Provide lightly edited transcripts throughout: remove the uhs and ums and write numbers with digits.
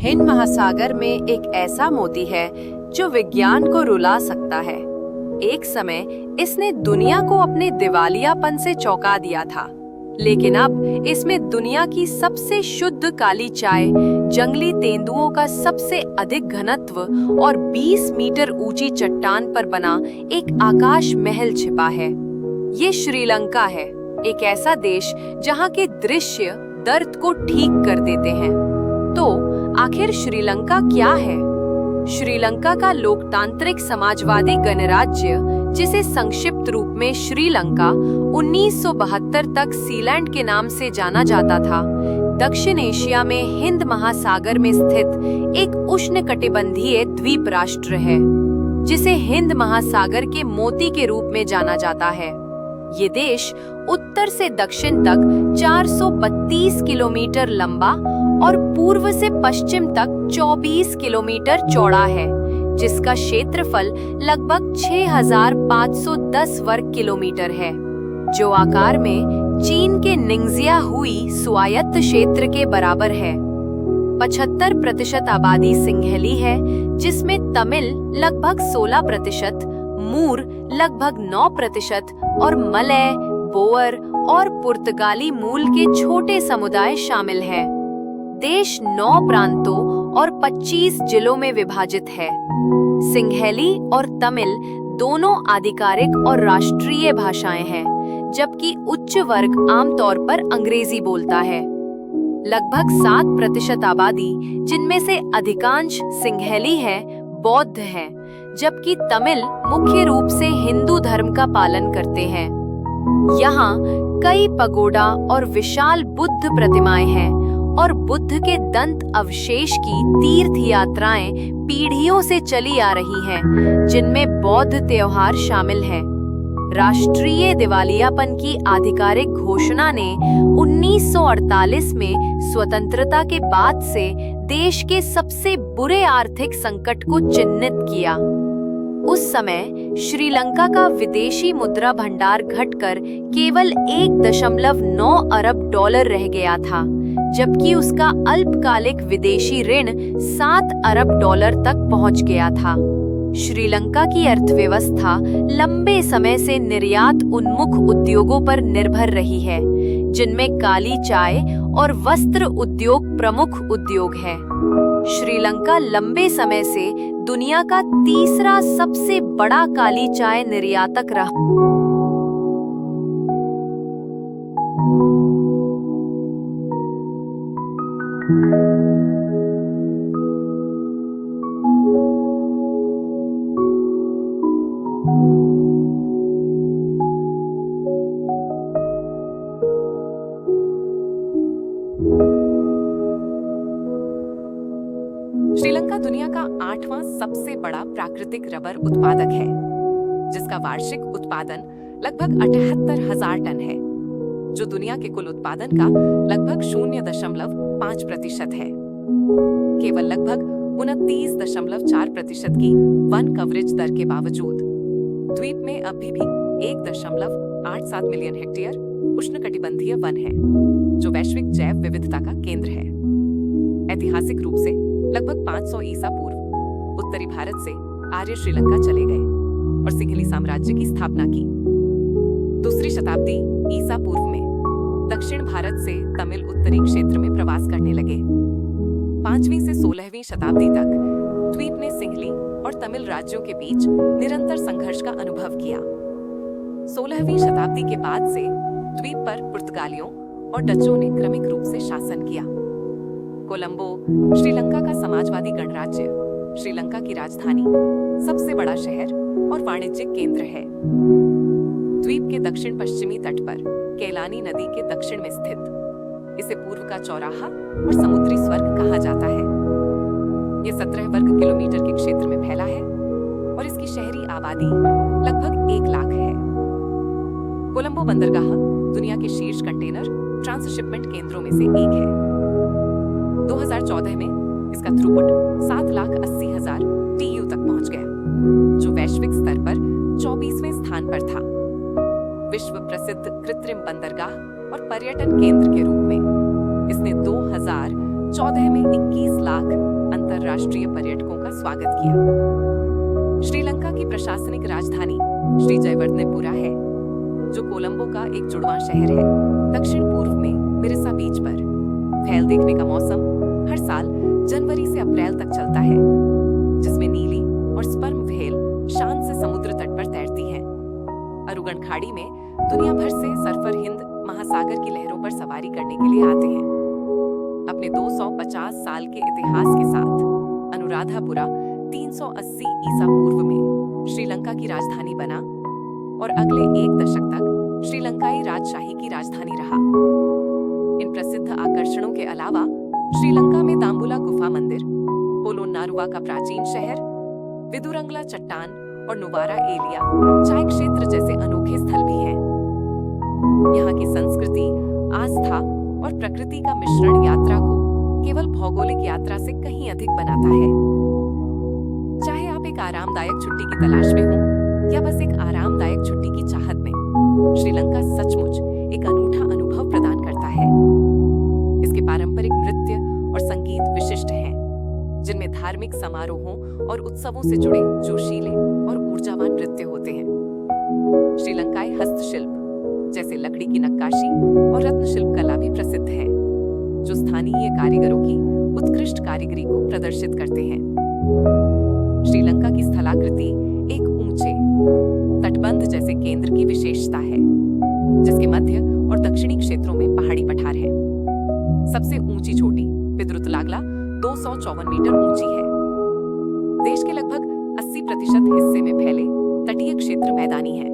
हिंद महासागर में एक ऐसा मोती है जो विज्ञान को रुला सकता है। एक समय इसने दुनिया को अपने दिवालियापन से चौंका दिया था, लेकिन अब इसमें दुनिया की सबसे शुद्ध काली चाय, जंगली तेंदुओं का सबसे अधिक घनत्व और 20 मीटर ऊंची चट्टान पर बना एक आकाश महल छिपा है। ये श्रीलंका है, एक ऐसा देश जहाँ के दृश्य दर्द को ठीक कर देते हैं। तो आखिर श्रीलंका क्या है? श्रीलंका का लोकतांत्रिक समाजवादी गणराज्य, जिसे संक्षिप्त रूप में श्रीलंका 1972 तक सीलैंड के नाम से जाना जाता था, दक्षिण एशिया में हिंद महासागर में स्थित एक उष्णकटिबंधीय द्वीप राष्ट्र है, जिसे हिंद महासागर के मोती के रूप में जाना जाता है। ये देश उत्तर से दक्षिण तक 432 किलोमीटर लंबा और पूर्व से पश्चिम तक 24 किलोमीटर चौड़ा है, जिसका क्षेत्रफल लगभग 6510 वर्ग किलोमीटर है, जो आकार में चीन के निंग्जिया हुई स्वायत्त क्षेत्र के बराबर है। 75% आबादी सिंहली है, जिसमें तमिल लगभग 16%, मूर लगभग 9% और मलय, बोअर और पुर्तगाली मूल के छोटे समुदाय शामिल हैं। देश 9 प्रांतों और 25 जिलों में विभाजित है। सिंहली और तमिल दोनों आधिकारिक और राष्ट्रीय भाषाएं हैं, जबकि उच्च वर्ग आमतौर पर अंग्रेजी बोलता है। लगभग 7% आबादी, जिनमें से अधिकांश सिंहली है, बौद्ध हैं, जबकि तमिल मुख्य रूप से हिंदू धर्म का पालन करते हैं। यहाँ कई पगोडा और विशाल बुद्ध प्रतिमाएं हैं और बुद्ध के दंत अवशेष की तीर्थ यात्राएं पीढ़ियों से चली आ रही हैं, जिनमें बौद्ध त्योहार शामिल हैं। राष्ट्रीय दिवालियापन की आधिकारिक घोषणा ने 1948 में स्वतंत्रता के बाद से देश के सबसे बुरे आर्थिक संकट को चिन्हित किया। उस समय श्रीलंका का विदेशी मुद्रा भंडार घटकर केवल 1.9 अरब डॉलर रह गया था, जबकि उसका अल्पकालिक विदेशी ऋण 7 अरब डॉलर तक पहुंच गया था। श्रीलंका की अर्थव्यवस्था लंबे समय से निर्यात उन्मुख उद्योगों पर निर्भर रही है, जिनमें काली चाय और वस्त्र उद्योग प्रमुख उद्योग है। श्रीलंका लंबे समय से दुनिया का तीसरा सबसे बड़ा काली चाय निर्यातक रहा। श्रीलंका दुनिया का 8वां सबसे बड़ा प्राकृतिक रबर उत्पादक है, जिसका वार्षिक उत्पादन लगभग 78,000 टन है, जो दुनिया के कुल उत्पादन का लगभग 0.5% है। केवल लगभग 29.4% की वन कवरेज दर के बावजूद द्वीप में अभी भी 1.87 मिलियन हेक्टेयर उष्णकटिबंधीय वन है, जो वैश्विक जैव विविधता का केंद्र है। ऐतिहासिक रूप से लगभग 500 ईसा पूर्व उत्तरी भारत से आर्य श्रीलंका चले गए और सिंहली साम्राज्य की स्थापना की। 2री शताब्दी ईसा पूर्व में दक्षिण भारत से तमिल उत्तरी क्षेत्र में प्रवास करने लगे। 5वीं से 16वीं शताब्दी तक द्वीप ने सिंहली और तमिल राज्यों के बीच निरंतर संघर्ष का अनुभव किया। 16वीं शताब्दी के बाद से द्वीप पर पुर्तगालियों और डचों ने क्रमिक रूप से शासन किया। कोलंबो श्रीलंका का समाजवादी गणराज्य, श्रीलंका की राजधानी, सबसे बड़ा शहर और वाणिज्यिक केंद्र है। द्वीप के दक्षिण पश्चिमी तट पर केलानी नदी के दक्षिण में स्थित इसे पूर्व का चौराहा और समुद्री स्वर्ग कहा जाता है। यह 17 वर्ग किलोमीटर के क्षेत्र में फैला है और इसकी शहरी आबादी लगभग 1 लाख है। कोलंबो बंदरगाह दुनिया के शीर्ष कंटेनर ट्रांसशिपमेंट केंद्रों में से एक है। 2014 में इसका थ्रूपुट 7,80,000 TU तक पहुंच गया, जो वैश्विक स्तर पर 24वें स्थान पर था। विश्व प्रसिद्ध कृत्रिम बंदरगाह और पर्यटन केंद्र के रूप में इसने 2014 में 21 लाख अंतर्राष्ट्रीय पर्यटकों का स्वागत किया। श्रीलंका की प्रशासनिक राजधानी श्री जयवर्धनेपुरा है, जो कोलंबो का एक जुड़वां शहर है, दक्षिण पूर्व में मिरिसा बीच पर। व्हेल देखने का मौसम हर साल जनवरी से अप्रैल तक चलता है, जिसमें नीली और स्पर्म व्हेल शान से समुद्र तट पर तैरती हैं। अरुगण खाड़ी में दुनिया भर से सर्फर हिंद महासागर की लहरों पर सवारी करने के लिए आते हैं। अपने 250 साल के इतिहास के साथ अनुराधापुरा 380 ईसा पूर्व में श्रीलंका की राजधानी बना और अगले 1 दशक तक श्रीलंकाई राजशाही की राजधानी रहा। इन प्रसिद्ध आकर्षणों के अलावा श्रीलंका में दाम्बुला गुफा मंदिर, पोलोन्नारुवा का प्राचीन शहर, विदुरंगला चट्टान और नुवारा एलिया चाय क्षेत्र जैसे अनोखे स्थल भी हैं। यहाँ की संस्कृति, आस्था और प्रकृति का मिश्रण यात्रा को केवल भौगोलिक यात्रा से कहीं अधिक बनाता है। चाहे आप एक आरामदायक छुट्टी की तलाश में हो या बस एक आरामदायक छुट्टी की चाहत में, श्रीलंका सचमुच एक अनूठा अनुभव प्रदान करता है। इसके पारंपरिक नृत्य और संगीत विशिष्ट हैं, जिनमें धार्मिक समारोहों और उत्सवों से जुड़े जोशीले और ऊर्जावान नृत्य होते हैं। श्रीलंकाई हस्तशिल्प जैसे लकड़ी की नक्काशी और रत्नशिल्प कला भी प्रसिद्ध है, जो स्थानीय कारीगरों की उत्कृष्ट कारीगरी को प्रदर्शित करते हैं। श्रीलंका की स्थलाकृति एक ऊंचे तटबंध जैसे केंद्र की विशेषता है, जिसके मध्य और दक्षिणी क्षेत्रों में पहाड़ी पठार है। सबसे ऊंची चोटी पितृतलागला 254 मीटर ऊंची है। देश के लगभग 80% हिस्से में फैले तटीय क्षेत्र मैदानी है।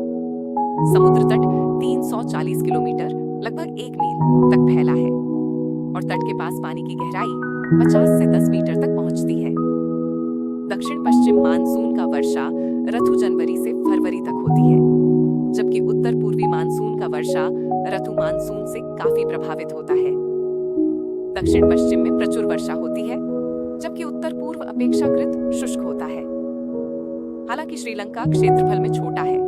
समुद्र तट 340 किलोमीटर लगभग 1 मील तक फैला है और तट के पास पानी की गहराई 50 से 10 मीटर तक पहुंचती है। दक्षिण पश्चिम मानसून का वर्षा ऋतु जनवरी से फरवरी तक होती है, जबकि उत्तर पूर्वी मानसून का वर्षा ऋतु मानसून से काफी प्रभावित होता है। दक्षिण पश्चिम में प्रचुर वर्षा होती है, जबकि उत्तर पूर्व अपेक्षाकृत शुष्क होता है। हालांकि श्रीलंका क्षेत्रफल में छोटा है,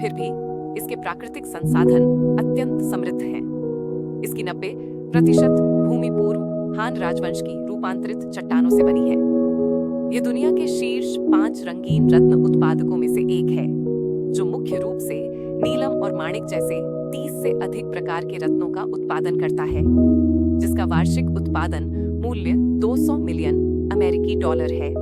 फिर भी इसके प्राकृतिक संसाधन अत्यंत समृद्ध हैं। इसकी 90% भूमि पूर्व हान राजवंश की रूपांतरित चट्टानों से बनी है। यह दुनिया के शीर्ष 5 रंगीन रत्न उत्पादकों में से एक है, जो मुख्य रूप से नीलम और माणिक जैसे 30 से अधिक प्रकार के रत्नों का उत्पादन करता है, जिसका वार्षिक उत्पादन मूल्य 200 मिलियन अमेरिकी डॉलर है।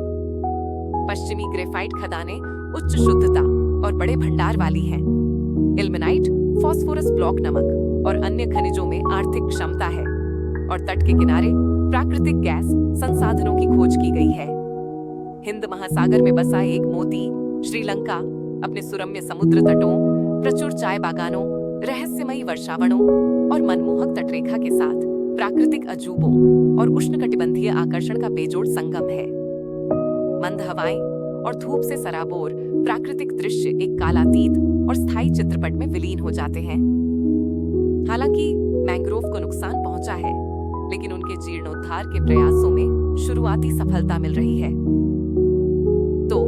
पश्चिमी ग्रेफाइट खदानें उच्च शुद्धता और बड़े भंडार वाली हैं। इल्मेनाइट, फास्फोरस ब्लॉक नमक और अन्य खनिजों में आर्थिक क्षमता है और तट के किनारे प्राकृतिक गैस संसाधनों की खोज की गई है। हिंद महासागर में बसा एक मोती श्रीलंका अपने सुरम्य समुद्र तटों, प्रचुर चाय बागानों, रहस्यमयी वर्षावनों और मनमोहक तटरेखा के साथ प्राकृतिक अजूबों और उष्णकटिबंधीय आकर्षण का बेजोड़ संगम है। मंद हवाएं और धूप से सराबोर प्राकृतिक दृश्य एक कालातीत और स्थायी चित्रपट में विलीन हो जाते हैं। हालांकि मैंग्रोव को नुकसान पहुंचा है, लेकिन उनके जीर्णोद्धार के प्रयासों में शुरुआती सफलता मिल रही है। तो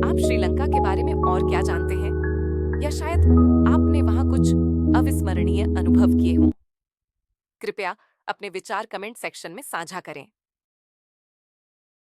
आप श्रीलंका के बारे में और क्या जानते हैं, या शायद आपने वहां कुछ अविस्मरणीय अनुभव किए हों? कृपया अपने विचार कमेंट सेक्शन में साझा करें।